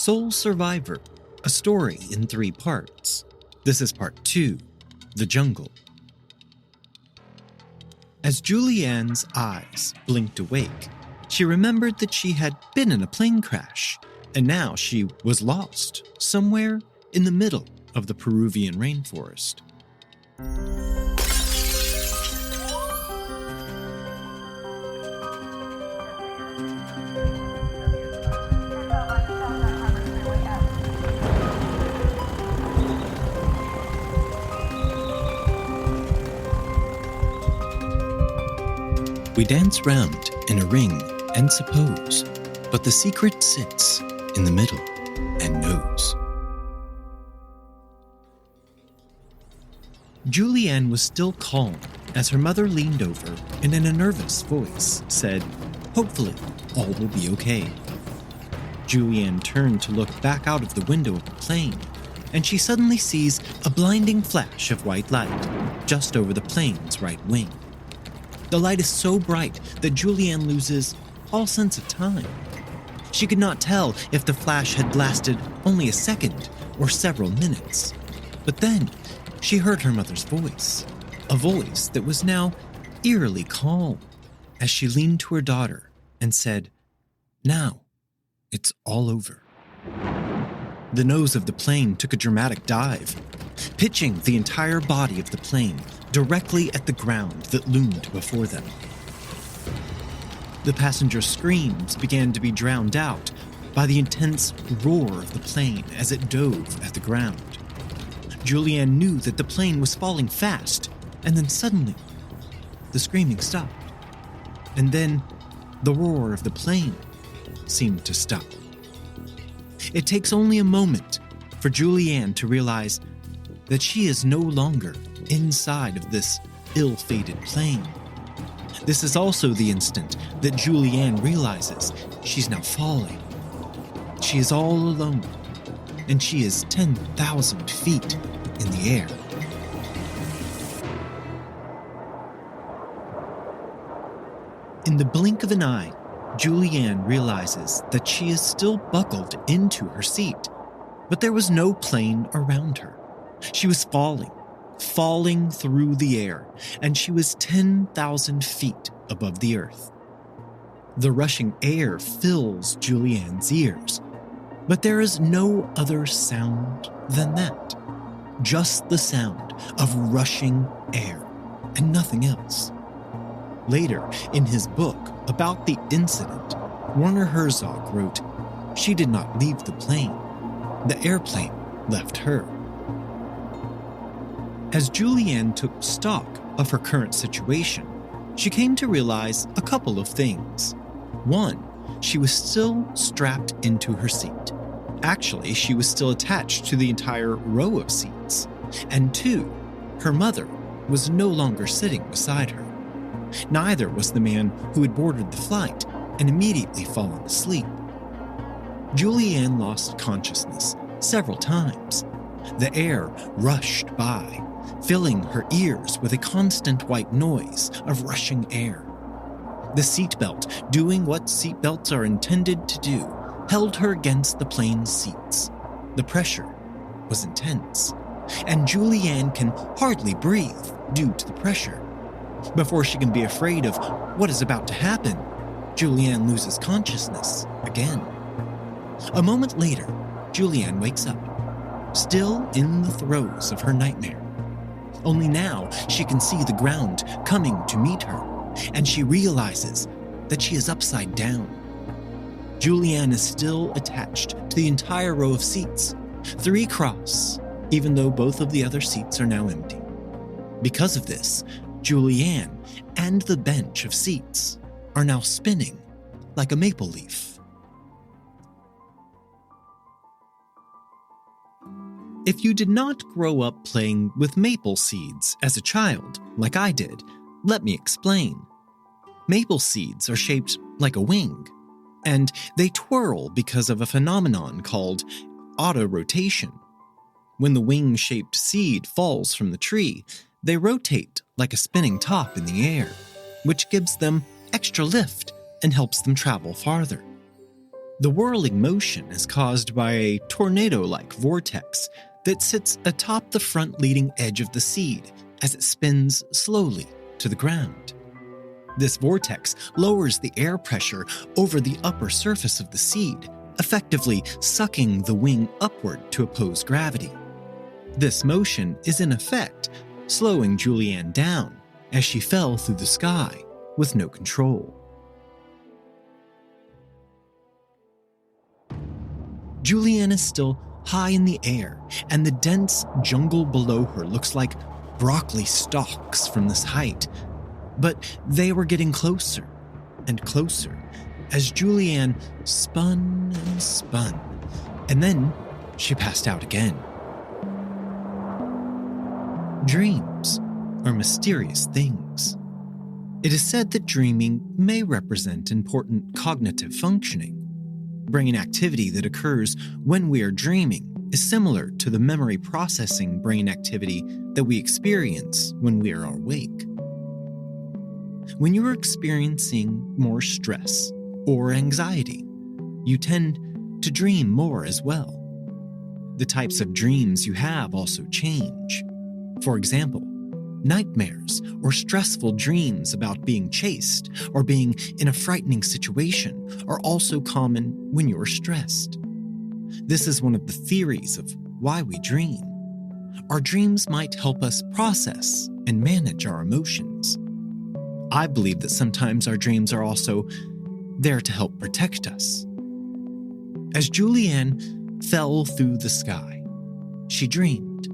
Sole Survivor, a story in 3 parts. This is part 2, The Jungle. As Juliane's eyes blinked awake, she remembered that she had been in a plane crash, and now she was lost somewhere in the middle of the Peruvian rainforest. We dance round in a ring and suppose, but the secret sits in the middle and knows. Juliane was still calm as her mother leaned over and in a nervous voice said, "Hopefully, all will be okay." Juliane turned to look back out of the window of the plane, and she suddenly sees a blinding flash of white light just over the plane's right wing. The light is so bright that Juliane loses all sense of time. She could not tell if the flash had lasted only a second or several minutes. But then she heard her mother's voice, a voice that was now eerily calm, as she leaned to her daughter and said, "Now, it's all over." The nose of the plane took a dramatic dive, pitching the entire body of the plane directly at the ground that loomed before them. The passengers' screams began to be drowned out by the intense roar of the plane as it dove at the ground. Juliane knew that the plane was falling fast, and then suddenly, the screaming stopped. And then, the roar of the plane seemed to stop. It takes only a moment for Juliane to realize that she is no longer inside of this ill-fated plane. This is also the instant that Juliane realizes she's now falling. She is all alone, and she is 10,000 feet in the air. In the blink of an eye, Juliane realizes that she is still buckled into her seat, but there was no plane around her. She was falling through the air, and she was 10,000 feet above the earth. The rushing air fills Juliane's ears, but there is no other sound than that. Just the sound of rushing air and nothing else. Later, in his book about the incident, Werner Herzog wrote, "She did not leave the plane. The airplane left her." As Juliane took stock of her current situation, she came to realize a couple of things. One, she was still strapped into her seat. Actually, she was still attached to the entire row of seats. And 2, her mother was no longer sitting beside her. Neither was the man who had boarded the flight and immediately fallen asleep. Juliane lost consciousness several times. The air rushed by, filling her ears with a constant white noise of rushing air. The seatbelt, doing what seatbelts are intended to do, held her against the plane's seats. The pressure was intense, and Juliane can hardly breathe due to the pressure. Before she can be afraid of what is about to happen, Juliane loses consciousness again. A moment later, Juliane wakes up, still in the throes of her nightmare. Only now she can see the ground coming to meet her, and she realizes that she is upside down. Juliane is still attached to the entire row of seats, 3 across, even though both of the other seats are now empty. Because of this, Juliane and the bench of seats are now spinning like a maple leaf. If you did not grow up playing with maple seeds as a child, like I did, let me explain. Maple seeds are shaped like a wing, and they twirl because of a phenomenon called autorotation. When the wing-shaped seed falls from the tree, they rotate like a spinning top in the air, which gives them extra lift and helps them travel farther. The whirling motion is caused by a tornado-like vortex that sits atop the front leading edge of the seed as it spins slowly to the ground. This vortex lowers the air pressure over the upper surface of the seed, effectively sucking the wing upward to oppose gravity. This motion is in effect slowing Juliane down as she fell through the sky with no control. Juliane is still high in the air, and the dense jungle below her looks like broccoli stalks from this height. But they were getting closer and closer as Juliane spun and spun, and then she passed out again. Dreams are mysterious things. It is said that dreaming may represent important cognitive functioning. Brain activity that occurs when we are dreaming is similar to the memory processing brain activity that we experience when we are awake. When you are experiencing more stress or anxiety, you tend to dream more as well. The types of dreams you have also change. For example, nightmares or stressful dreams about being chased or being in a frightening situation are also common when you're stressed. This is one of the theories of why we dream. Our dreams might help us process and manage our emotions. I believe that sometimes our dreams are also there to help protect us. As Juliane fell through the sky, she dreamed,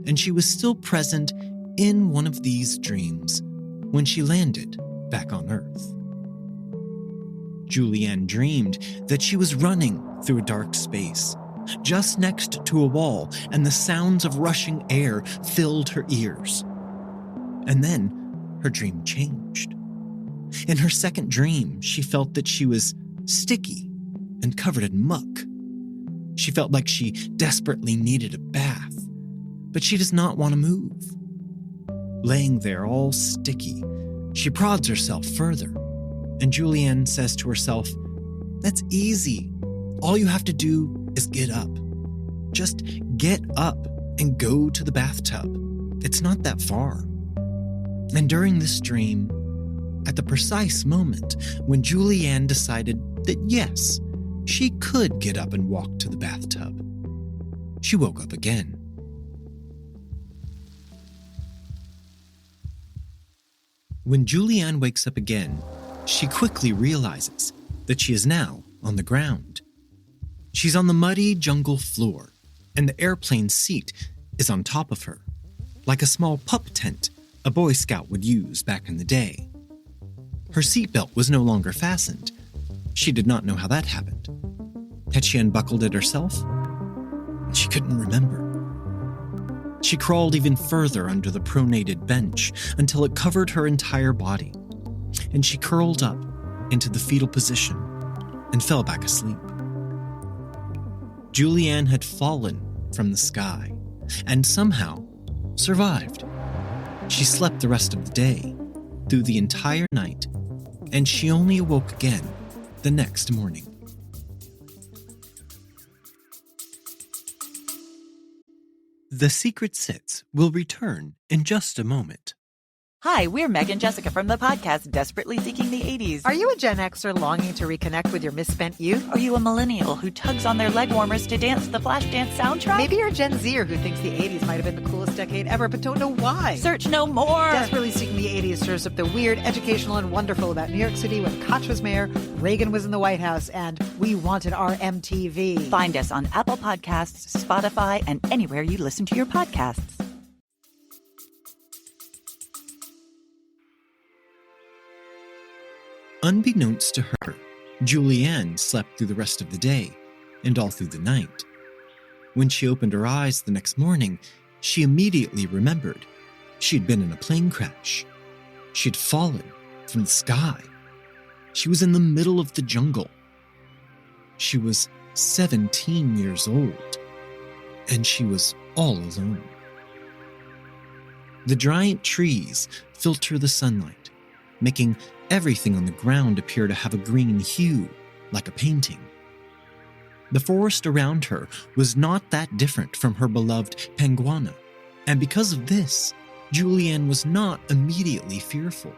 and she was still present in one of these dreams when she landed back on Earth. Juliane dreamed that she was running through a dark space, just next to a wall, and the sounds of rushing air filled her ears. And then her dream changed. In her second dream, she felt that she was sticky and covered in muck. She felt like she desperately needed a bath, but she does not want to move. Laying there all sticky, she prods herself further, and Juliane says to herself, "That's easy. All you have to do is get up. Just get up and go to the bathtub. It's not that far." And during this dream, at the precise moment when Juliane decided that yes, she could get up and walk to the bathtub, she woke up again. When Juliane wakes up again, she quickly realizes that she is now on the ground. She's on the muddy jungle floor, and the airplane seat is on top of her, like a small pup tent a Boy Scout would use back in the day. Her seatbelt was no longer fastened. She did not know how that happened. Had she unbuckled it herself? She couldn't remember. She crawled even further under the pronated bench until it covered her entire body, and she curled up into the fetal position and fell back asleep. Juliane had fallen from the sky and somehow survived. She slept the rest of the day, through the entire night, and she only awoke again the next morning. The Secret Sits will return in just a moment. Hi, we're Meg and Jessica from the podcast Desperately Seeking the 80s. Are you a Gen Xer longing to reconnect with your misspent youth? Are you a millennial who tugs on their leg warmers to dance the Flashdance soundtrack? Maybe you're a Gen Zer who thinks the 80s might have been the coolest decade ever, but don't know why. Search no more. Desperately Seeking the 80s stirs up the weird, educational, and wonderful about New York City when Koch was mayor, Reagan was in the White House, and we wanted our MTV. Find us on Apple Podcasts, Spotify, and anywhere you listen to your podcasts. Unbeknownst to her, Juliane slept through the rest of the day and all through the night. When she opened her eyes the next morning, she immediately remembered she had been in a plane crash. She had fallen from the sky. She was in the middle of the jungle. She was 17 years old, and she was all alone. The giant trees filter the sunlight, making everything on the ground appear to have a green hue, like a painting. The forest around her was not that different from her beloved Penguana, and because of this, Juliane was not immediately fearful.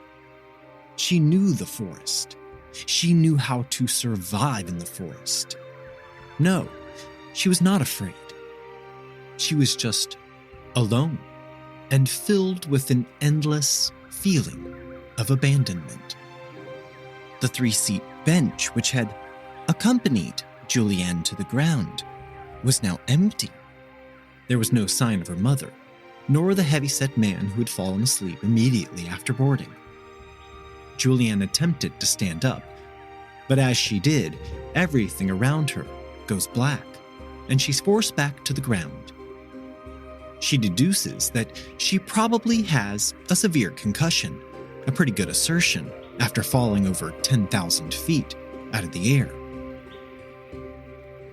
She knew the forest. She knew how to survive in the forest. No, she was not afraid. She was just alone and filled with an endless feeling of abandonment. The 3-seat bench, which had accompanied Juliane to the ground, was now empty. There was no sign of her mother, nor the heavy-set man who had fallen asleep immediately after boarding. Juliane attempted to stand up, but as she did, everything around her goes black, and she's forced back to the ground. She deduces that she probably has a severe concussion, a pretty good assertion after falling over 10,000 feet out of the air.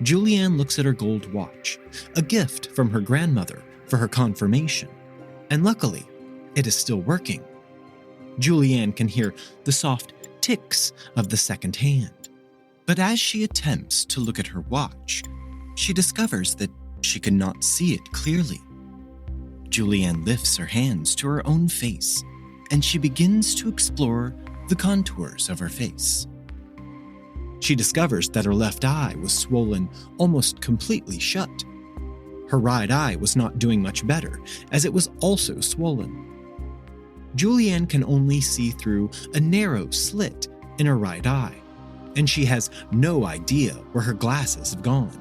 Juliane looks at her gold watch, a gift from her grandmother for her confirmation, and luckily, it is still working. Juliane can hear the soft ticks of the second hand, but as she attempts to look at her watch, she discovers that she cannot see it clearly. Juliane lifts her hands to her own face, and she begins to explore the contours of her face. She discovers that her left eye was swollen almost completely shut. Her right eye was not doing much better, as it was also swollen. Juliane can only see through a narrow slit in her right eye, and she has no idea where her glasses have gone.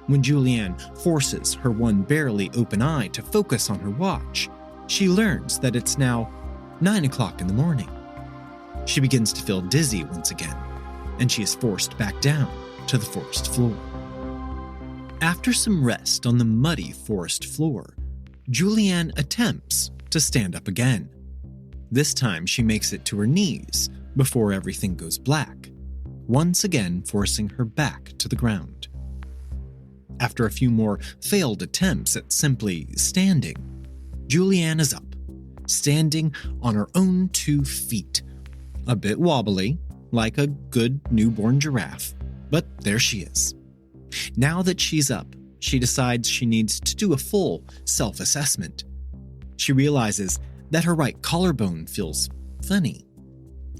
When Juliane forces her one barely open eye to focus on her watch, she learns that it's now 9 o'clock in the morning. She begins to feel dizzy once again, and she is forced back down to the forest floor. After some rest on the muddy forest floor, Juliane attempts to stand up again. This time she makes it to her knees before everything goes black, once again forcing her back to the ground. After a few more failed attempts at simply standing, Juliane is up, standing on her own 2 feet, a bit wobbly, like a good newborn giraffe, but there she is. Now that she's up, she decides she needs to do a full self-assessment. She realizes that her right collarbone feels funny.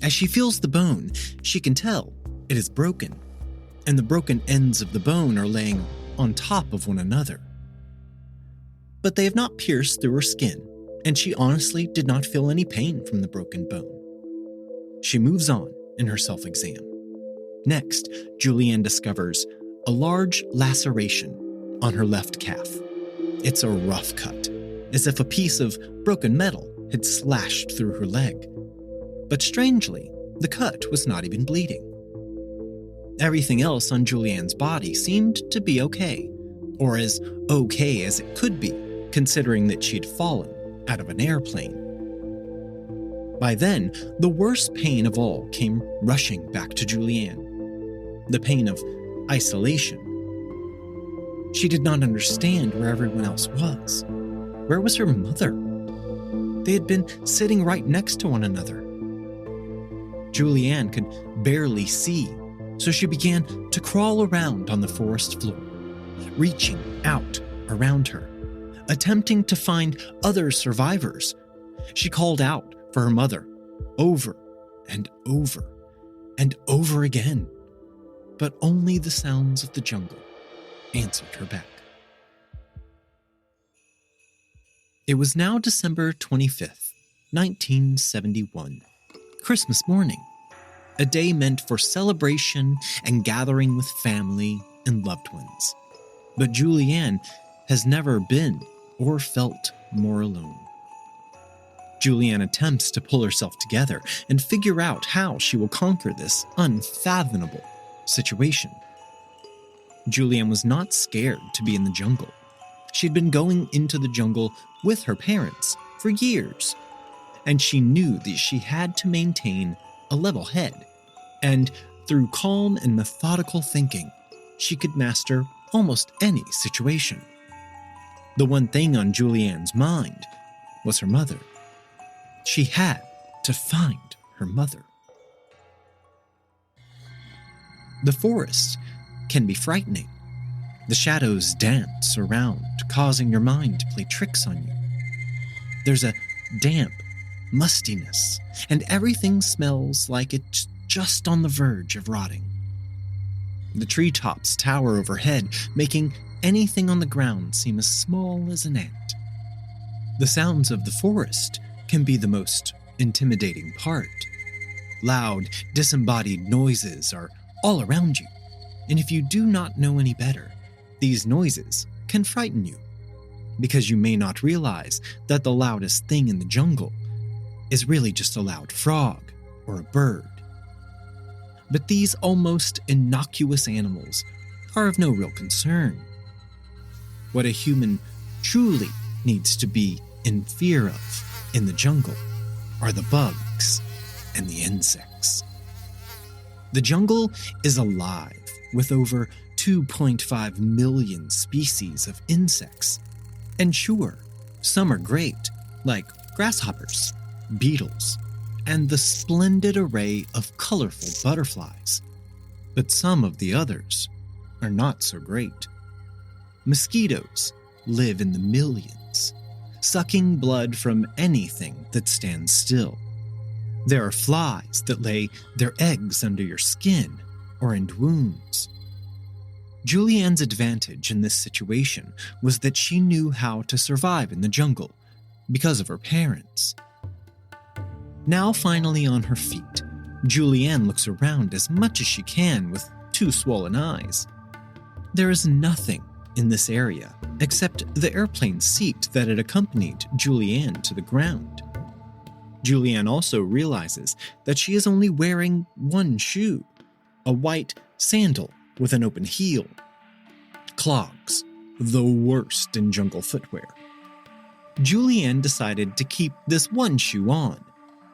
As she feels the bone, she can tell it is broken, and the broken ends of the bone are laying on top of one another. But they have not pierced through her skin, and she honestly did not feel any pain from the broken bone. She moves on in her self-exam. Next, Juliane discovers a large laceration on her left calf. It's a rough cut, as if a piece of broken metal had slashed through her leg. But strangely, the cut was not even bleeding. Everything else on Juliane's body seemed to be okay, or as okay as it could be, considering that she'd fallen out of an airplane. By then, the worst pain of all came rushing back to Juliane. The pain of isolation. She did not understand where everyone else was. Where was her mother? They had been sitting right next to one another. Juliane could barely see, so she began to crawl around on the forest floor, reaching out around her, attempting to find other survivors. She called out for her mother over and over and over again, but only the sounds of the jungle answered her back. It was now December 25th, 1971, Christmas morning, a day meant for celebration and gathering with family and loved ones. But Juliane has never been or felt more alone. Juliane attempts to pull herself together and figure out how she will conquer this unfathomable situation. Juliane was not scared to be in the jungle. She'd been going into the jungle with her parents for years, and she knew that she had to maintain a level head, and through calm and methodical thinking, she could master almost any situation. The one thing on Juliane's mind was her mother. She had to find her mother. The forest can be frightening. The shadows dance around, causing your mind to play tricks on you. There's a damp mustiness, and everything smells like it's just on the verge of rotting. The treetops tower overhead, making anything on the ground seem as small as an ant. The sounds of the forest can be the most intimidating part. Loud, disembodied noises are all around you, and if you do not know any better, these noises can frighten you, because you may not realize that the loudest thing in the jungle is really just a loud frog or a bird. But these almost innocuous animals are of no real concern. What a human truly needs to be in fear of in the jungle are the bugs and the insects. The jungle is alive with over 2.5 million species of insects. And sure, some are great, like grasshoppers, beetles, and the splendid array of colorful butterflies. But some of the others are not so great. Mosquitoes live in the millions, sucking blood from anything that stands still. There are flies that lay their eggs under your skin or in wounds. Juliane's advantage in this situation was that she knew how to survive in the jungle because of her parents. Now finally on her feet, Juliane looks around as much as she can with two swollen eyes. There is nothing in this area except the airplane seat that had accompanied Juliane to the ground. Juliane also realizes that she is only wearing one shoe, a white sandal with an open heel. Clogs, the worst in jungle footwear. Juliane decided to keep this one shoe on.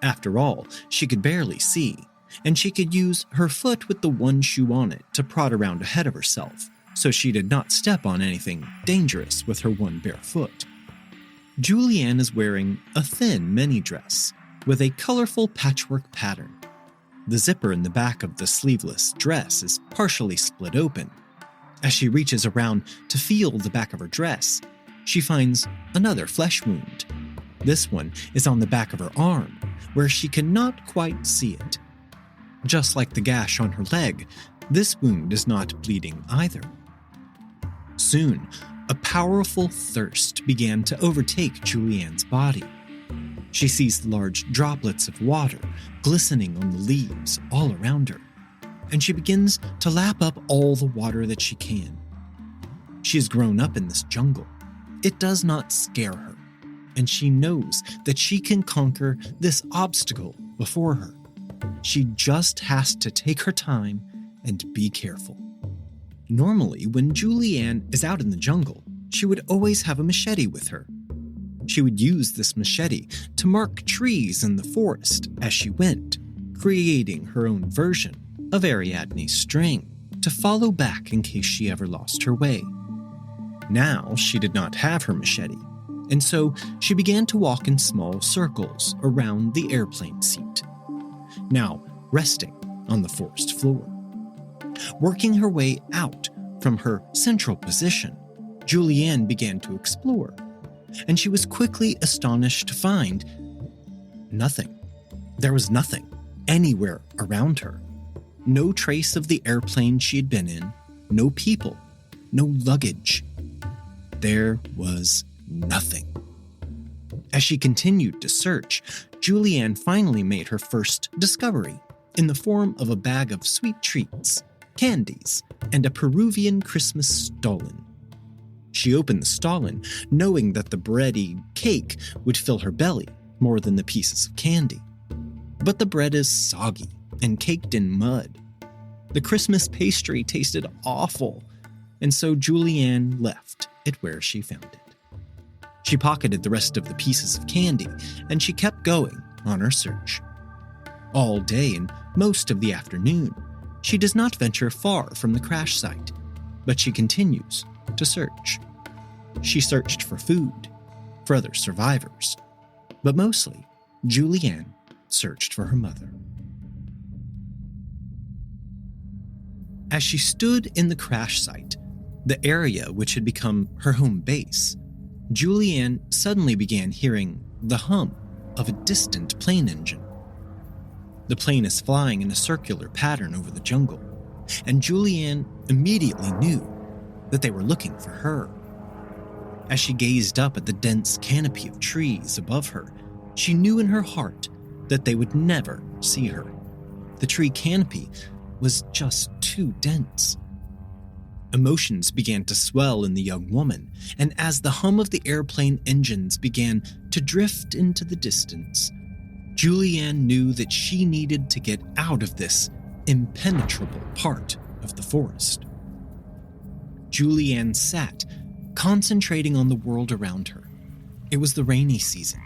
After all, she could barely see, and she could use her foot with the one shoe on it to prod around ahead of herself, so she did not step on anything dangerous with her one bare foot. Juliane is wearing a thin mini dress with a colorful patchwork pattern. The zipper in the back of the sleeveless dress is partially split open. As she reaches around to feel the back of her dress, she finds another flesh wound. This one is on the back of her arm, where she cannot quite see it. Just like the gash on her leg, this wound is not bleeding either. Soon, a powerful thirst began to overtake Juliane's body. She sees large droplets of water glistening on the leaves all around her, and she begins to lap up all the water that she can. She has grown up in this jungle. It does not scare her, and she knows that she can conquer this obstacle before her. She just has to take her time and be careful. Normally, when Juliane is out in the jungle, she would always have a machete with her. She would use this machete to mark trees in the forest as she went, creating her own version of Ariadne's string to follow back in case she ever lost her way. Now she did not have her machete, and so she began to walk in small circles around the airplane seat, now resting on the forest floor. Working her way out from her central position, Juliane began to explore, and she was quickly astonished to find nothing. There was nothing anywhere around her. No trace of the airplane she had been in, no people, no luggage. There was nothing. As she continued to search, Juliane finally made her first discovery in the form of a bag of sweet treats, candies, and a Peruvian Christmas stollen. She opened the stollen, knowing that the bready cake would fill her belly more than the pieces of candy. But the bread is soggy and caked in mud. The Christmas pastry tasted awful, and so Juliane left it where she found it. She pocketed the rest of the pieces of candy, and she kept going on her search. All day and most of the afternoon, she does not venture far from the crash site, but she continues to search. She searched for food, for other survivors, but mostly, Juliane searched for her mother. As she stood in the crash site, the area which had become her home base, Juliane suddenly began hearing the hum of a distant plane engine. The plane is flying in a circular pattern over the jungle, and Juliane immediately knew that they were looking for her. As she gazed up at the dense canopy of trees above her, she knew in her heart that they would never see her. The tree canopy was just too dense. Emotions began to swell in the young woman, and as the hum of the airplane engines began to drift into the distance, Juliane knew that she needed to get out of this impenetrable part of the forest. Juliane sat, concentrating on the world around her. It was the rainy season,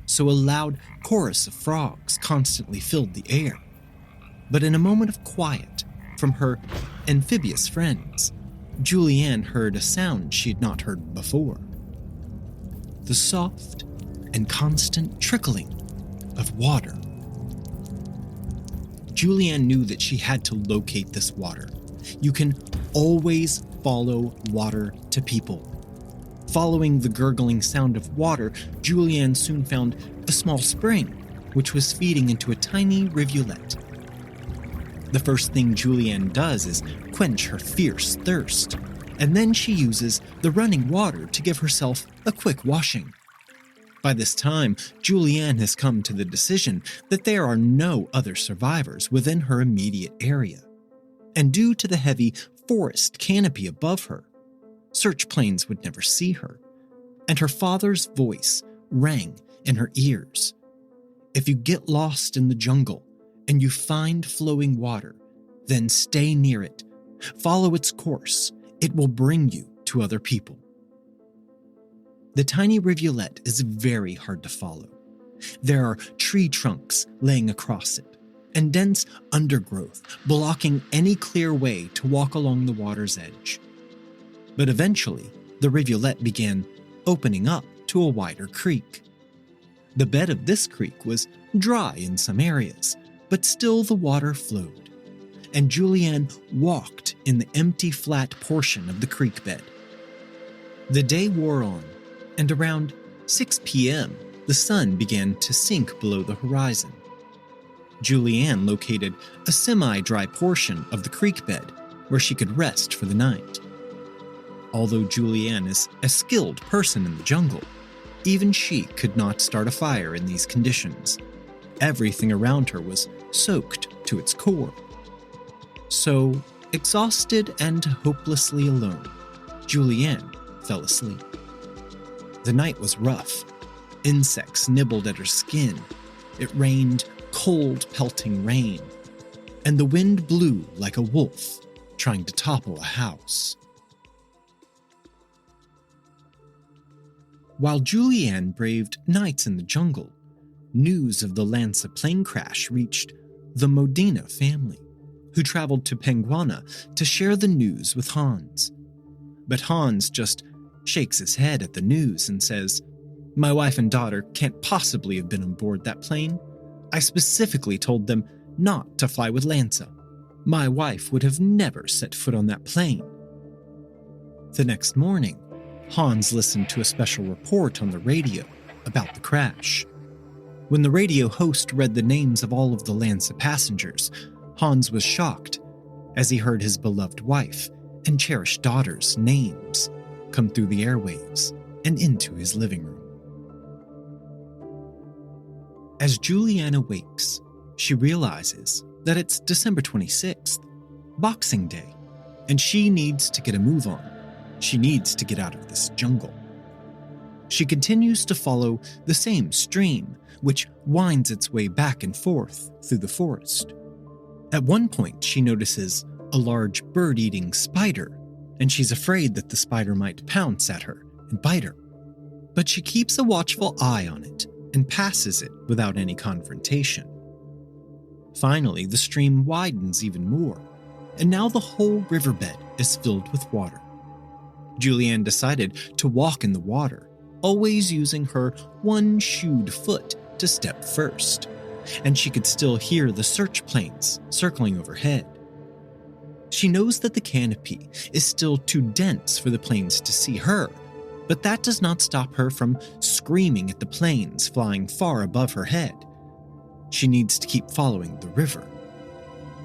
so a loud chorus of frogs constantly filled the air. But in a moment of quiet from her amphibious friends, Juliane heard a sound she had not heard before. The soft and constant trickling of water. Juliane knew that she had to locate this water. You can always follow water to people. Following the gurgling sound of water, Juliane soon found a small spring, which was feeding into a tiny rivulet. The first thing Juliane does is quench her fierce thirst, and then she uses the running water to give herself a quick washing. By this time, Juliane has come to the decision that there are no other survivors within her immediate area. And due to the heavy forest canopy above her, search planes would never see her, and her father's voice rang in her ears. If you get lost in the jungle and you find flowing water, then stay near it. Follow its course. It will bring you to other people. The tiny rivulet is very hard to follow. There are tree trunks laying across it, and dense undergrowth blocking any clear way to walk along the water's edge. But eventually, the rivulet began opening up to a wider creek. The bed of this creek was dry in some areas, but still the water flowed, and Juliane walked in the empty flat portion of the creek bed. The day wore on, and around 6 p.m., the sun began to sink below the horizon. Juliane located a semi-dry portion of the creek bed where she could rest for the night. Although Juliane is a skilled person in the jungle, even she could not start a fire in these conditions. Everything around her was soaked to its core. So, exhausted and hopelessly alone, Juliane fell asleep. The night was rough. Insects nibbled at her skin. It rained cold, pelting rain, and the wind blew like a wolf trying to topple a house. While Juliane braved nights in the jungle, news of the Lanza plane crash reached the Modena family, who traveled to Penguana to share the news with Hans. But Hans just shakes his head at the news and says, "My wife and daughter can't possibly have been on board that plane. I specifically told them not to fly with Lanza. My wife would have never set foot on that plane." The next morning, Hans listened to a special report on the radio about the crash. When the radio host read the names of all of the Lanza passengers, Hans was shocked as he heard his beloved wife and cherished daughter's names come through the airwaves and into his living room. As Juliane awakes, she realizes that it's December 26th, Boxing Day, and she needs to get a move on. She needs to get out of this jungle. She continues to follow the same stream, which winds its way back and forth through the forest. At one point, she notices a large bird-eating spider, and she's afraid that the spider might pounce at her and bite her. But she keeps a watchful eye on it and passes it without any confrontation. Finally, the stream widens even more, and now the whole riverbed is filled with water. Juliane decided to walk in the water, always using her one-shoed foot to step first, and she could still hear the search planes circling overhead. She knows that the canopy is still too dense for the planes to see her, but that does not stop her from screaming at the planes flying far above her head. She needs to keep following the river.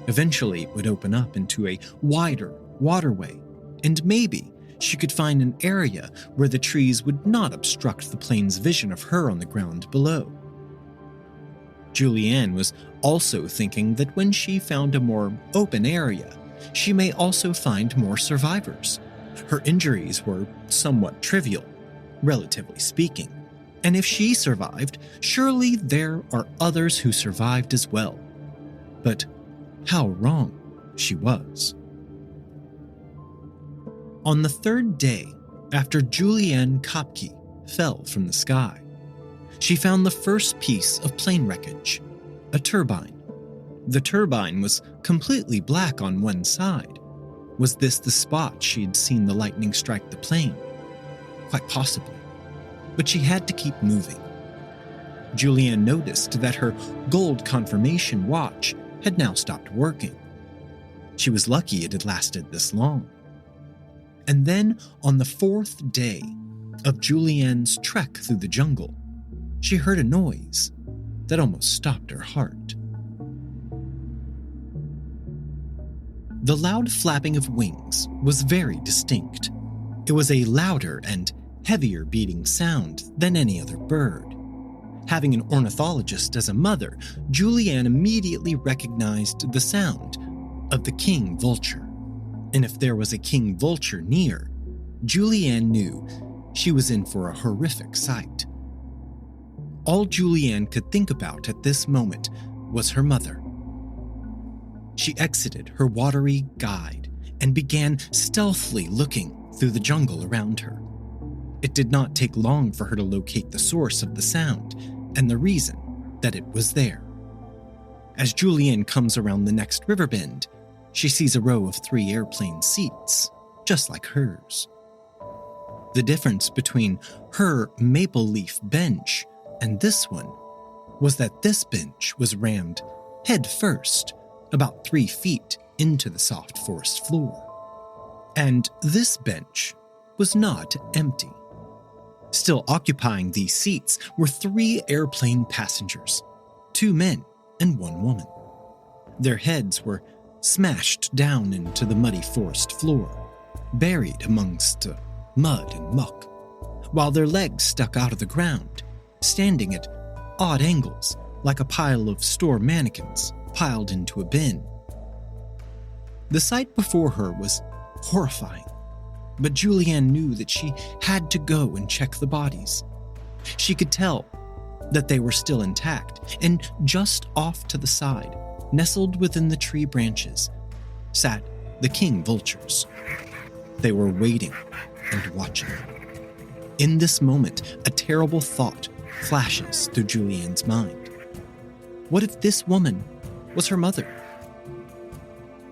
Eventually, it would open up into a wider waterway, and maybe she could find an area where the trees would not obstruct the plane's vision of her on the ground below. Juliane was also thinking that when she found a more open area, she may also find more survivors. Her injuries were somewhat trivial, relatively speaking, and if she survived, surely there are others who survived as well. But how wrong she was. On the third day after Juliane Koepcke fell from the sky, she found the first piece of plane wreckage, a turbine. The turbine was completely black on one side. Was this the spot she had seen the lightning strike the plane? Quite possibly. But she had to keep moving. Juliane noticed that her gold confirmation watch had now stopped working. She was lucky it had lasted this long. And then, on the fourth day of Juliane's trek through the jungle, she heard a noise that almost stopped her heart. The loud flapping of wings was very distinct. It was a louder and heavier beating sound than any other bird. Having an ornithologist as a mother, Juliane immediately recognized the sound of the king vulture. And if there was a king vulture near, Juliane knew she was in for a horrific sight. All Juliane could think about at this moment was her mother. She exited her watery guide and began stealthily looking through the jungle around her. It did not take long for her to locate the source of the sound and the reason that it was there. As Juliane comes around the next river bend, she sees a row of 3 airplane seats, just like hers. The difference between her maple leaf bench and this one was that this bench was rammed head first, about 3 feet into the soft forest floor. And this bench was not empty. Still occupying these seats were 3 airplane passengers, 2 men and 1 woman. Their heads were smashed down into the muddy forest floor, buried amongst mud and muck, while their legs stuck out of the ground, standing at odd angles like a pile of store mannequins piled into a bin. The sight before her was horrifying, but Juliane knew that she had to go and check the bodies. She could tell that they were still intact, and just off to the side, nestled within the tree branches, sat the king vultures. They were waiting and watching. In this moment, a terrible thought flashes through Juliane's mind. What if this woman was her mother?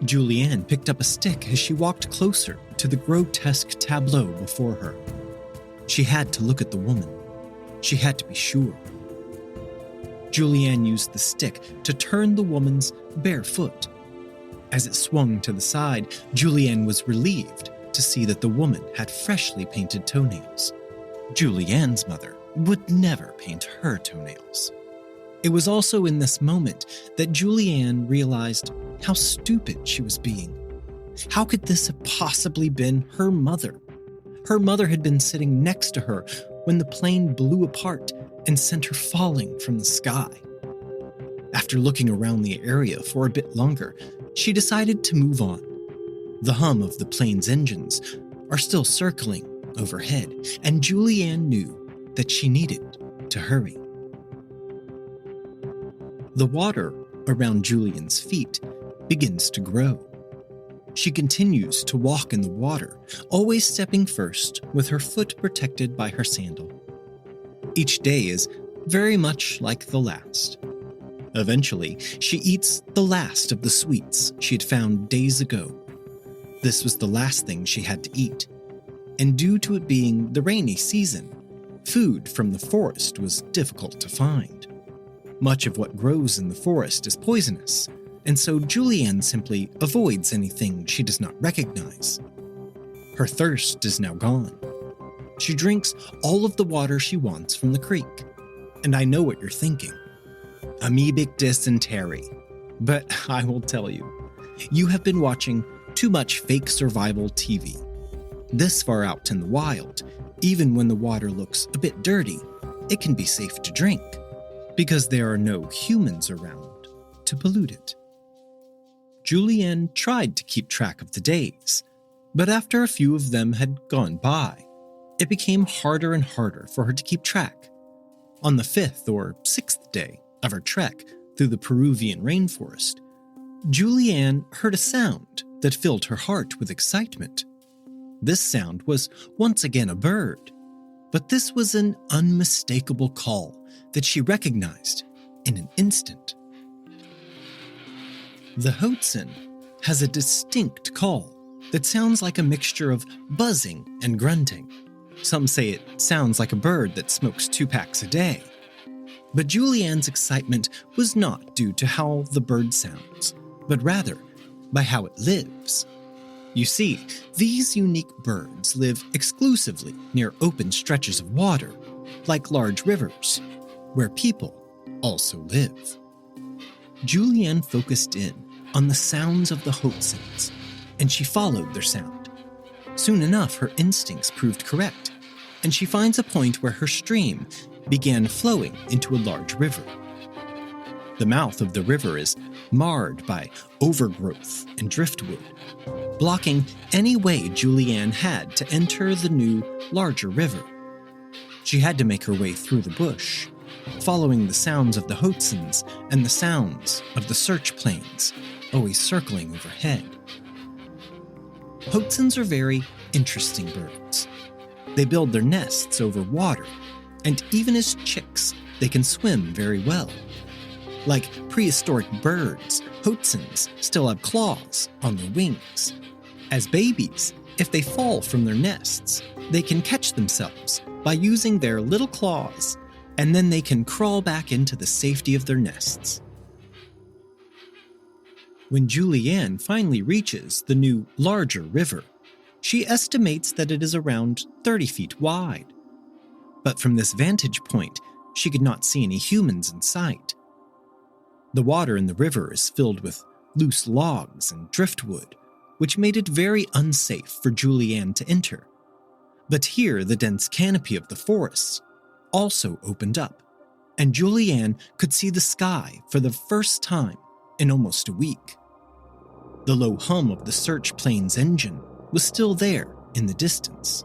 Juliane picked up a stick as she walked closer to the grotesque tableau before her. She had to look at the woman. She had to be sure. Juliane used the stick to turn the woman's bare foot. As it swung to the side, Juliane was relieved to see that the woman had freshly painted toenails. Juliane's mother would never paint her toenails. It was also in this moment that Juliane realized how stupid she was being. How could this have possibly been her mother? Her mother had been sitting next to her when the plane blew apart and sent her falling from the sky. After looking around the area for a bit longer, she decided to move on. The hum of the plane's engines are still circling overhead, and Juliane knew that she needed to hurry. The water around Juliane's feet begins to grow. She continues to walk in the water, always stepping first with her foot protected by her sandal. Each day is very much like the last. Eventually, she eats the last of the sweets she had found days ago. This was the last thing she had to eat, and due to it being the rainy season, food from the forest was difficult to find. Much of what grows in the forest is poisonous, and so Juliane simply avoids anything she does not recognize. Her thirst is now gone. She drinks all of the water she wants from the creek. And I know what you're thinking. Amoebic dysentery. But I will tell you, you have been watching too much fake survival TV. This far out in the wild, even when the water looks a bit dirty, it can be safe to drink, because there are no humans around to pollute it. Juliane tried to keep track of the days, but after a few of them had gone by, it became harder and harder for her to keep track. On the 5th or 6th day of her trek through the Peruvian rainforest, Juliane heard a sound that filled her heart with excitement. This sound was once again a bird, but this was an unmistakable call that she recognized in an instant. The hoatzin has a distinct call that sounds like a mixture of buzzing and grunting. Some say it sounds like a bird that smokes 2 packs a day. But Juliane's excitement was not due to how the bird sounds, but rather by how it lives. You see, these unique birds live exclusively near open stretches of water, like large rivers, where people also live. Juliane focused in on the sounds of the hoatzins, and she followed their sound. Soon enough, her instincts proved correct, and she finds a point where her stream began flowing into a large river. The mouth of the river is marred by overgrowth and driftwood, blocking any way Juliane had to enter the new, larger river. She had to make her way through the bush, following the sounds of the hoatzins and the sounds of the search planes, always circling overhead. Hoatzins are very interesting birds. They build their nests over water, and even as chicks, they can swim very well. Like prehistoric birds, hoatzins still have claws on their wings. As babies, if they fall from their nests, they can catch themselves by using their little claws, and then they can crawl back into the safety of their nests. When Juliane finally reaches the new, larger river, she estimates that it is around 30 feet wide. But from this vantage point, she could not see any humans in sight. The water in the river is filled with loose logs and driftwood, which made it very unsafe for Juliane to enter. But here, the dense canopy of the forests also opened up, and Juliane could see the sky for the first time in almost a week. The low hum of the search plane's engine was still there in the distance,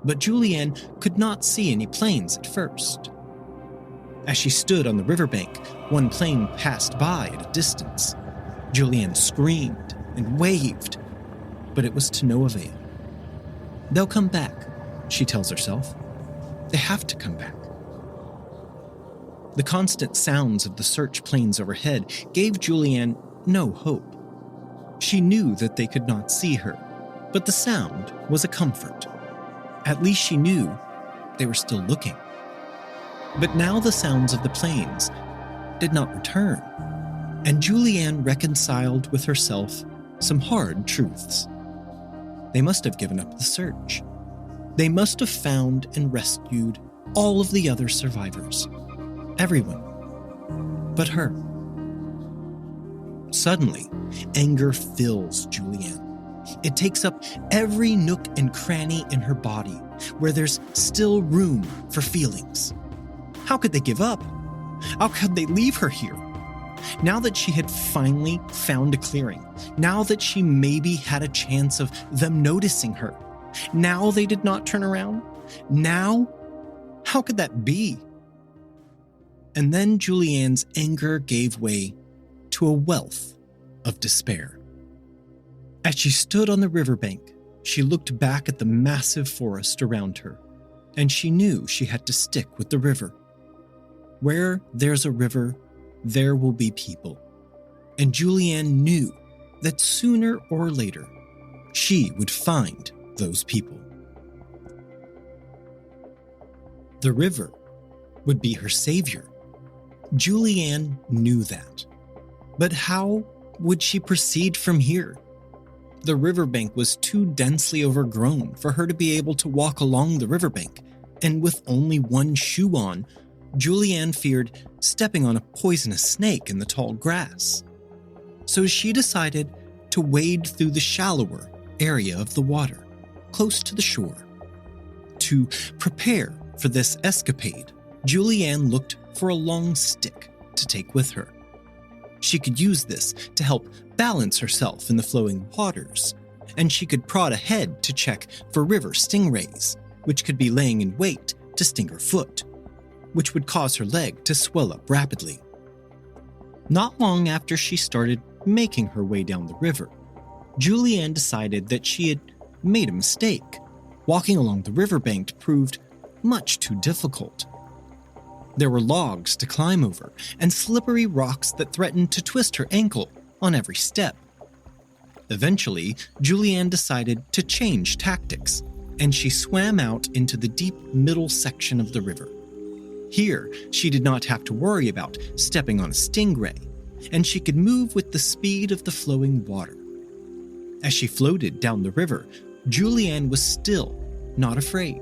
but Juliane could not see any planes at first. As she stood on the riverbank, one plane passed by at a distance. Juliane screamed and waved, but it was to no avail. They'll come back, she tells herself. They have to come back. The constant sounds of the search planes overhead gave Juliane no hope. She knew that they could not see her, but the sound was a comfort. At least she knew they were still looking. But now the sounds of the planes did not return, and Juliane reconciled with herself some hard truths. They must have given up the search. They must have found and rescued all of the other survivors. Everyone but her. Suddenly, anger fills Juliane. It takes up every nook and cranny in her body where there's still room for feelings. How could they give up? How could they leave her here? Now that she had finally found a clearing, now that she maybe had a chance of them noticing her, now they did not turn around? Now? How could that be? And then Juliane's anger gave way to a wealth of despair. As she stood on the riverbank, she looked back at the massive forest around her, and she knew she had to stick with the river. Where there's a river, there will be people. And Juliane knew that sooner or later, she would find those people. The river would be her savior. Juliane knew that. But how would she proceed from here? The riverbank was too densely overgrown for her to be able to walk along the riverbank, and with only one shoe on, Juliane feared stepping on a poisonous snake in the tall grass. So she decided to wade through the shallower area of the water, close to the shore. To prepare for this escapade, Juliane looked for a long stick to take with her. She could use this to help balance herself in the flowing waters, and she could prod ahead to check for river stingrays, which could be laying in wait to sting her foot, which would cause her leg to swell up rapidly. Not long after she started making her way down the river, Juliane decided that she had made a mistake. Walking along the riverbank proved much too difficult. There were logs to climb over and slippery rocks that threatened to twist her ankle on every step. Eventually, Juliane decided to change tactics, and she swam out into the deep middle section of the river. Here, she did not have to worry about stepping on a stingray, and she could move with the speed of the flowing water. As she floated down the river, Juliane was still not afraid,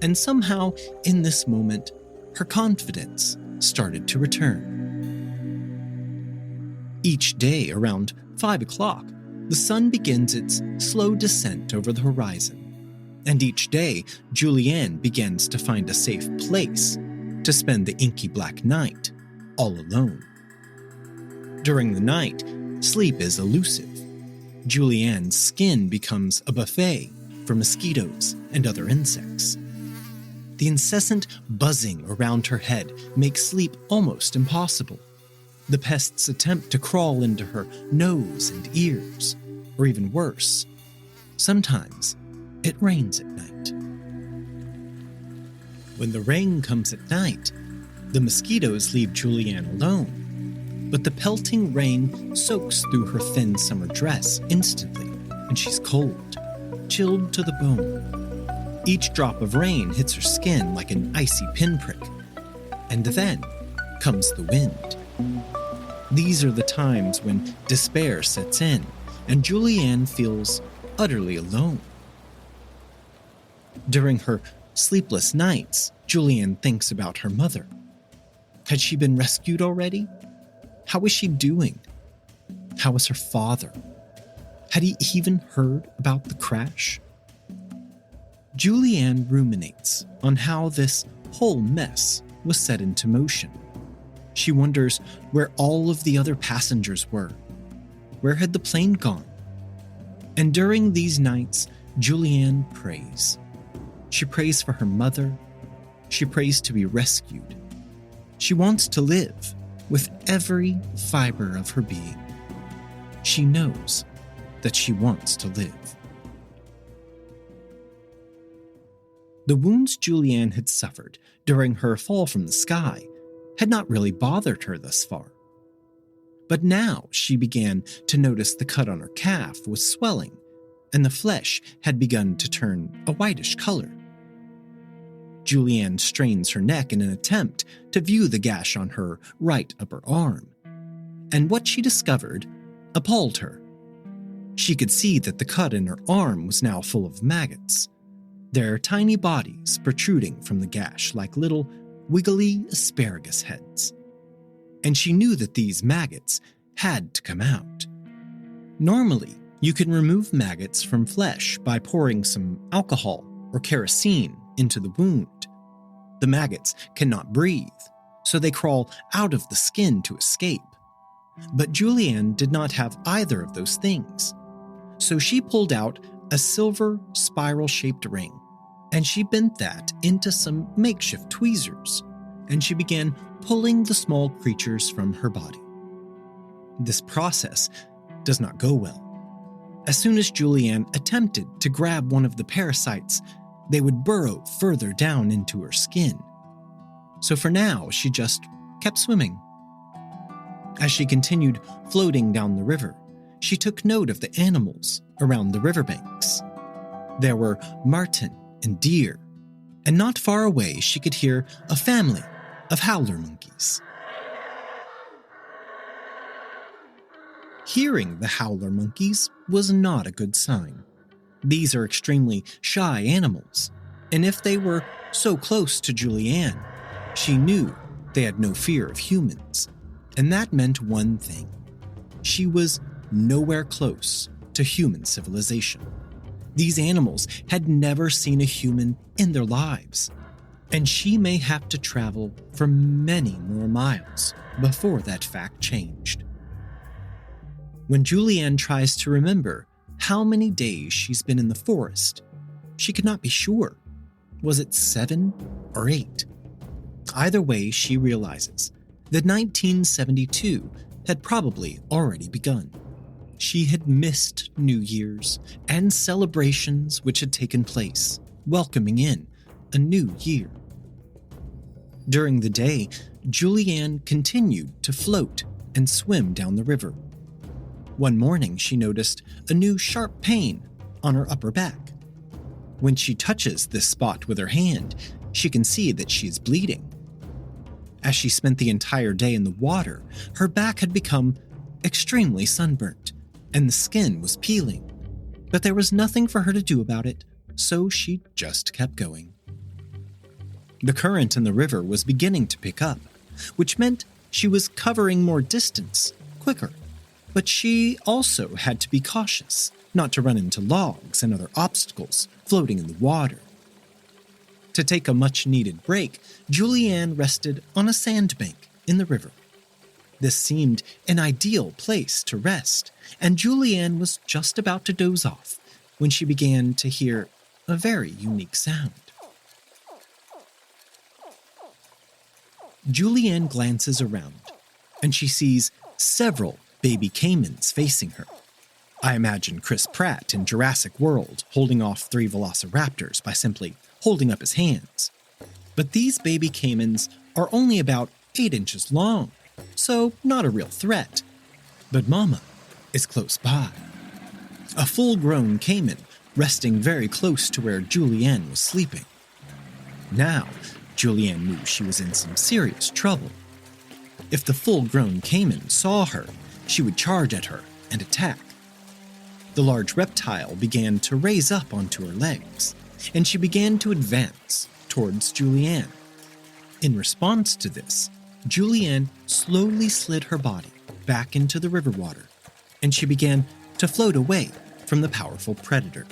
and somehow, in this moment, her confidence started to return. Each day around 5 o'clock, the sun begins its slow descent over the horizon, and each day Juliane begins to find a safe place to spend the inky black night all alone. During the night, sleep is elusive. Juliane's skin becomes a buffet for mosquitoes and other insects. The incessant buzzing around her head makes sleep almost impossible. The pests attempt to crawl into her nose and ears, or even worse, sometimes it rains at night. When the rain comes at night, the mosquitoes leave Juliane alone, but the pelting rain soaks through her thin summer dress instantly, and she's cold, chilled to the bone. Each drop of rain hits her skin like an icy pinprick. And then comes the wind. These are the times when despair sets in, and Juliane feels utterly alone. During her sleepless nights, Juliane thinks about her mother. Had she been rescued already? How was she doing? How was her father? Had he even heard about the crash? Juliane ruminates on how this whole mess was set into motion. She wonders where all of the other passengers were. Where had the plane gone? And during these nights, Juliane prays. She prays for her mother. She prays to be rescued. She wants to live with every fiber of her being. She knows that she wants to live. The wounds Juliane had suffered during her fall from the sky had not really bothered her thus far. But now she began to notice the cut on her calf was swelling, and the flesh had begun to turn a whitish color. Juliane strains her neck in an attempt to view the gash on her right upper arm, and what she discovered appalled her. She could see that the cut in her arm was now full of maggots, their tiny bodies protruding from the gash like little wiggly asparagus heads. And she knew that these maggots had to come out. Normally, you can remove maggots from flesh by pouring some alcohol or kerosene into the wound. The maggots cannot breathe, so they crawl out of the skin to escape. But Juliane did not have either of those things. So she pulled out a silver spiral-shaped ring, and she bent that into some makeshift tweezers, and she began pulling the small creatures from her body. This process does not go well. As soon as Juliane attempted to grab one of the parasites, they would burrow further down into her skin. So for now, she just kept swimming. As she continued floating down the river, she took note of the animals around the riverbanks. There were marten and deer, and not far away she could hear a family of howler monkeys. Hearing the howler monkeys was not a good sign. These are extremely shy animals, and if they were so close to Juliane, she knew they had no fear of humans, and that meant one thing. She was nowhere close to human civilization. These animals had never seen a human in their lives, and she may have to travel for many more miles before that fact changed. When Juliane tries to remember how many days she's been in the forest, she could not be sure. Was it 7 or 8? Either way, she realizes that 1972 had probably already begun. She had missed New Year's and celebrations which had taken place, welcoming in a new year. During the day, Juliane continued to float and swim down the river. One morning, she noticed a new sharp pain on her upper back. When she touches this spot with her hand, she can see that she is bleeding. As she spent the entire day in the water, her back had become extremely sunburnt, and the skin was peeling. But there was nothing for her to do about it, so she just kept going. The current in the river was beginning to pick up, which meant she was covering more distance quicker. But she also had to be cautious not to run into logs and other obstacles floating in the water. To take a much-needed break, Juliane rested on a sandbank in the river. This seemed an ideal place to rest, and Juliane was just about to doze off when she began to hear a very unique sound. Juliane glances around, and she sees several baby caimans facing her. I imagine Chris Pratt in Jurassic World holding off 3 velociraptors by simply holding up his hands. But these baby caimans are only about 8 inches long, so not a real threat. But Mama is close by. A full-grown caiman resting very close to where Juliane was sleeping. Now, Juliane knew she was in some serious trouble. If the full-grown caiman saw her, she would charge at her and attack. The large reptile began to raise up onto her legs, and she began to advance towards Juliane. In response to this, Juliane slowly slid her body back into the river water, and she began to float away from the powerful predator.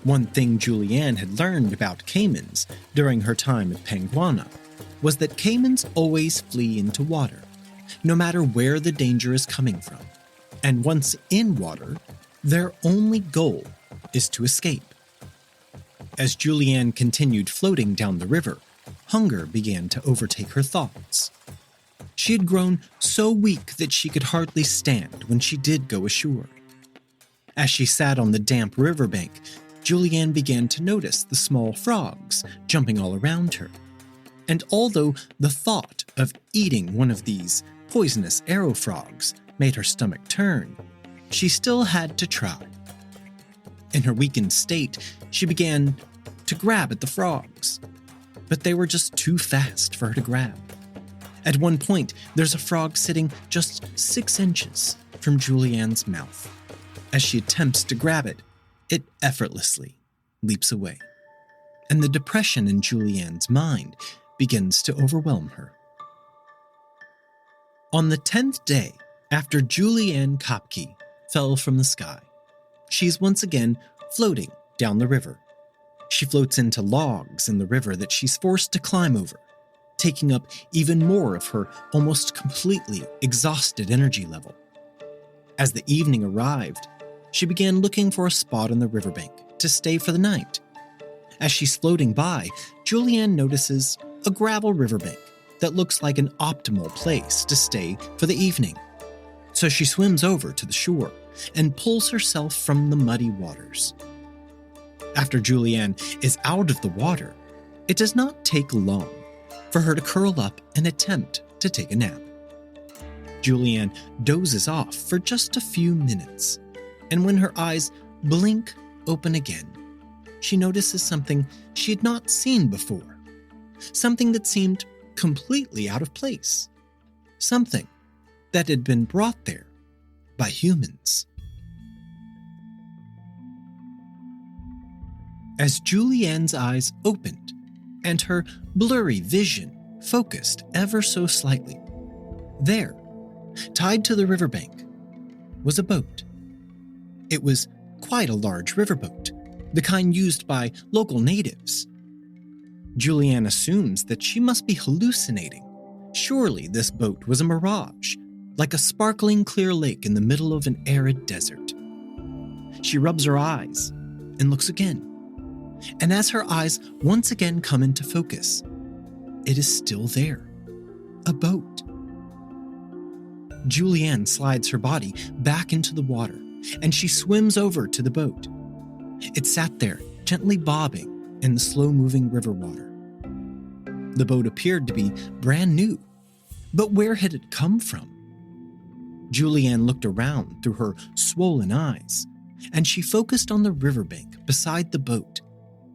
One thing Juliane had learned about caimans during her time at Panguana was that caimans always flee into water, no matter where the danger is coming from. And once in water, their only goal is to escape. As Juliane continued floating down the river, hunger began to overtake her thoughts. She had grown so weak that she could hardly stand when she did go ashore. As she sat on the damp riverbank, Juliane began to notice the small frogs jumping all around her. And although the thought of eating one of these poisonous arrow frogs made her stomach turn, she still had to try. In her weakened state, she began to grab at the frogs, but they were just too fast for her to grab. At one point, there's a frog sitting just 6 inches from Juliane's mouth. As she attempts to grab it, it effortlessly leaps away, and the depression in Juliane's mind begins to overwhelm her. On the 10th day after Juliane Koepcke fell from the sky, she's once again floating down the river. She floats into logs in the river that she's forced to climb over, taking up even more of her almost completely exhausted energy level. As the evening arrived, she began looking for a spot on the riverbank to stay for the night. As she's floating by, Juliane notices a gravel riverbank that looks like an optimal place to stay for the evening. So she swims over to the shore and pulls herself from the muddy waters. After Juliane is out of the water, it does not take long for her to curl up and attempt to take a nap. Juliane dozes off for just a few minutes, and when her eyes blink open again, she notices something she had not seen before, something that seemed completely out of place, something that had been brought there by humans. As Juliane's eyes opened and her blurry vision focused ever so slightly, there, tied to the riverbank, was a boat. It was quite a large riverboat, the kind used by local natives. Juliane assumes that she must be hallucinating. Surely this boat was a mirage, like a sparkling clear lake in the middle of an arid desert. She rubs her eyes and looks again. And as her eyes once again come into focus, it is still there, a boat. Juliane slides her body back into the water, and she swims over to the boat. It sat there, gently bobbing in the slow-moving river water. The boat appeared to be brand new, but where had it come from? Juliane looked around through her swollen eyes, and she focused on the riverbank beside the boat,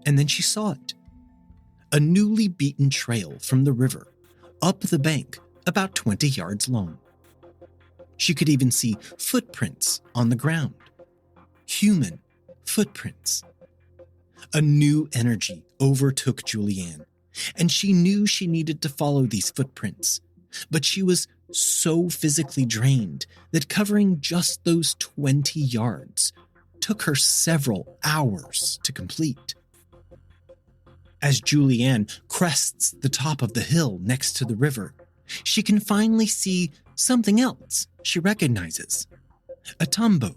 and then she saw it. A newly beaten trail from the river, up the bank, about 20 yards long. She could even see footprints on the ground. Human footprints. A new energy overtook Juliane, and she knew she needed to follow these footprints, but she was so physically drained that covering just those 20 yards took her several hours to complete. As Juliane crests the top of the hill next to the river, she can finally see something else she recognizes. A tambo,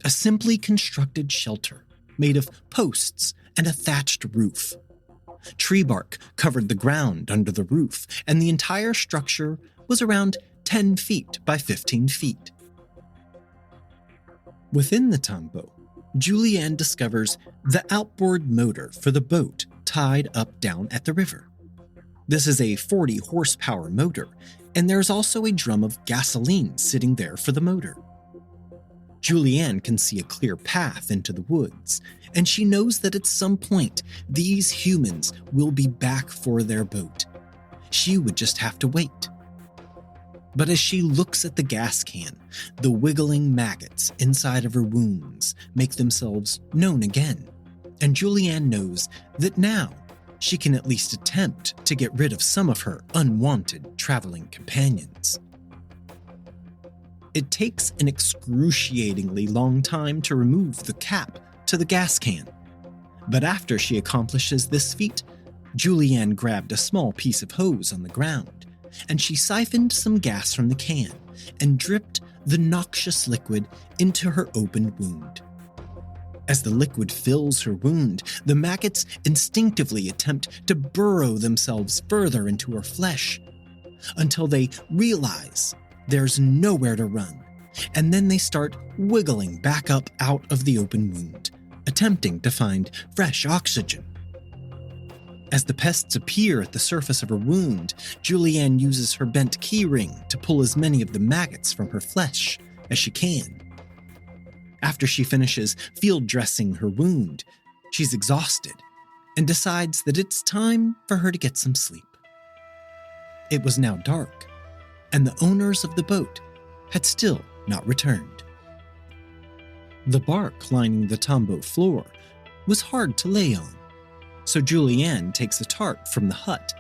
a simply constructed shelter made of posts and a thatched roof. Tree bark covered the ground under the roof, and the entire structure was around 10 feet by 15 feet. Within the tambo, Juliane discovers the outboard motor for the boat tied up down at the river. This is a 40 horsepower motor, and there's also a drum of gasoline sitting there for the motor. Juliane can see a clear path into the woods, and she knows that at some point these humans will be back for their boat. She would just have to wait. But as she looks at the gas can, the wiggling maggots inside of her wounds make themselves known again, and Juliane knows that now she can at least attempt to get rid of some of her unwanted traveling companions. It takes an excruciatingly long time to remove the cap to the gas can, but after she accomplishes this feat, Juliane grabbed a small piece of hose on the ground, and she siphoned some gas from the can and dripped the noxious liquid into her opened wound. As the liquid fills her wound, the maggots instinctively attempt to burrow themselves further into her flesh until they realize there's nowhere to run, and then they start wiggling back up out of the open wound, attempting to find fresh oxygen. As the pests appear at the surface of her wound, Juliane uses her bent keyring to pull as many of the maggots from her flesh as she can. After she finishes field dressing her wound, she's exhausted and decides that it's time for her to get some sleep. It was now dark, and the owners of the boat had still not returned. The bark lining the tambo floor was hard to lay on, so Juliane takes a tarp from the hut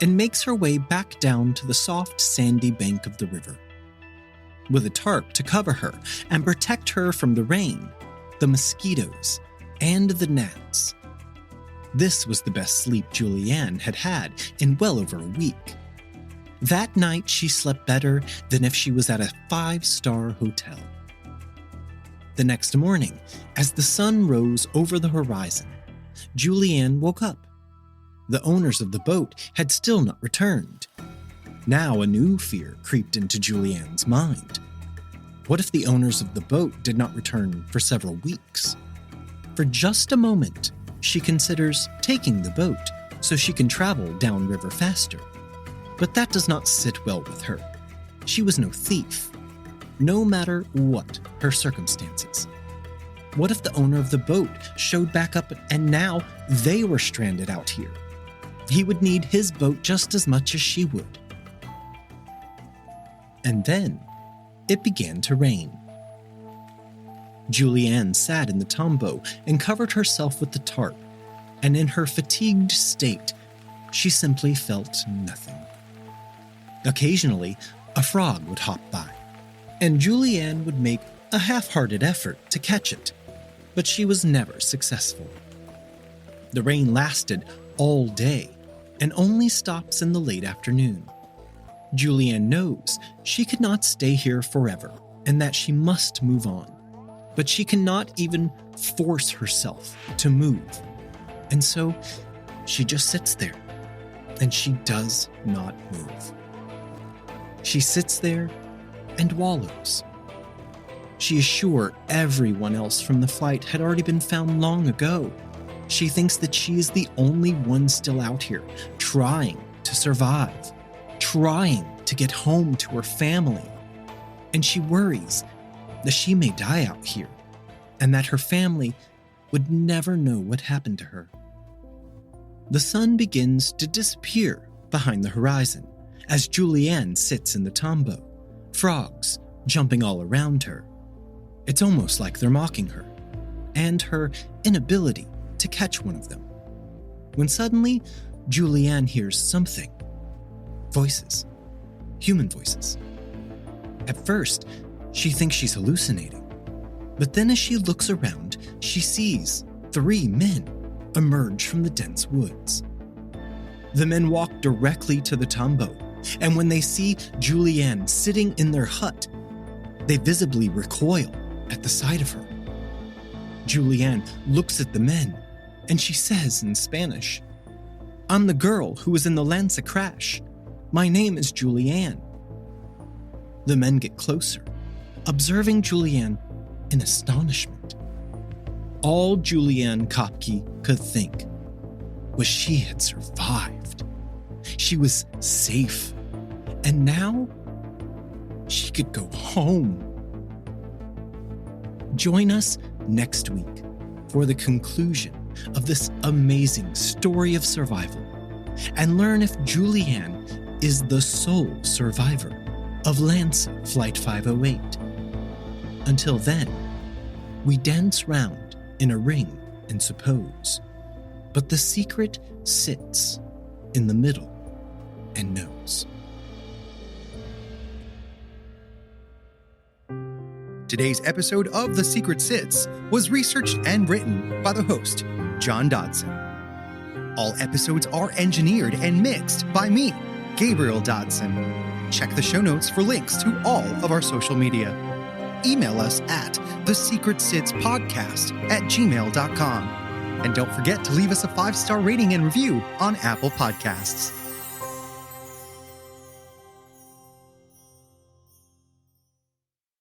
and makes her way back down to the soft, sandy bank of the river. With a tarp to cover her and protect her from the rain, the mosquitoes, and the gnats. This was the best sleep Juliane had had in well over a week. That night, she slept better than if she was at a 5-star hotel. The next morning, as the sun rose over the horizon, Juliane woke up. The owners of the boat had still not returned. Now a new fear creeped into Juliane's mind. What if the owners of the boat did not return for several weeks? For just a moment, she considers taking the boat so she can travel downriver faster. But that does not sit well with her. She was no thief, no matter what her circumstances. What if the owner of the boat showed back up and now they were stranded out here? He would need his boat just as much as she would. And then it began to rain. Juliane sat in the tombeau and covered herself with the tarp, and in her fatigued state, she simply felt nothing. Occasionally, a frog would hop by, and Juliane would make a half-hearted effort to catch it, but she was never successful. The rain lasted all day and only stops in the late afternoon. Juliane knows she could not stay here forever and that she must move on, but she cannot even force herself to move. And so she just sits there, and she does not move. She sits there and wallows. She is sure everyone else from the flight had already been found long ago. She thinks that she is the only one still out here, trying to survive, trying to get home to her family. And she worries that she may die out here, and that her family would never know what happened to her. The sun begins to disappear behind the horizon as Juliane sits in the tombeau, frogs jumping all around her. It's almost like they're mocking her, and her inability to catch one of them. When suddenly, Juliane hears something. Voices. Human voices. At first, she thinks she's hallucinating. But then as she looks around, she sees 3 men emerge from the dense woods. The men walk directly to the tombeau, and when they see Juliane sitting in their hut, they visibly recoil at the sight of her. Juliane looks at the men, and she says in Spanish, "I'm the girl who was in the Lanza crash. My name is Juliane." The men get closer, observing Juliane in astonishment. All Juliane Koepcke could think was she had survived. She was safe, and now she could go home. Join us next week for the conclusion of this amazing story of survival and learn if Juliane is the sole survivor of Lanza Flight 508. Until then, we dance round in a ring and suppose, but the secret sits in the middle and knows. Today's episode of The Secret Sits was researched and written by the host, John Dodson. All episodes are engineered and mixed by me, Gabriel Dodson. Check the show notes for links to all of our social media. Email us at TheSecretSitsPodcast@gmail.com. And don't forget to leave us a 5-star rating and review on Apple Podcasts.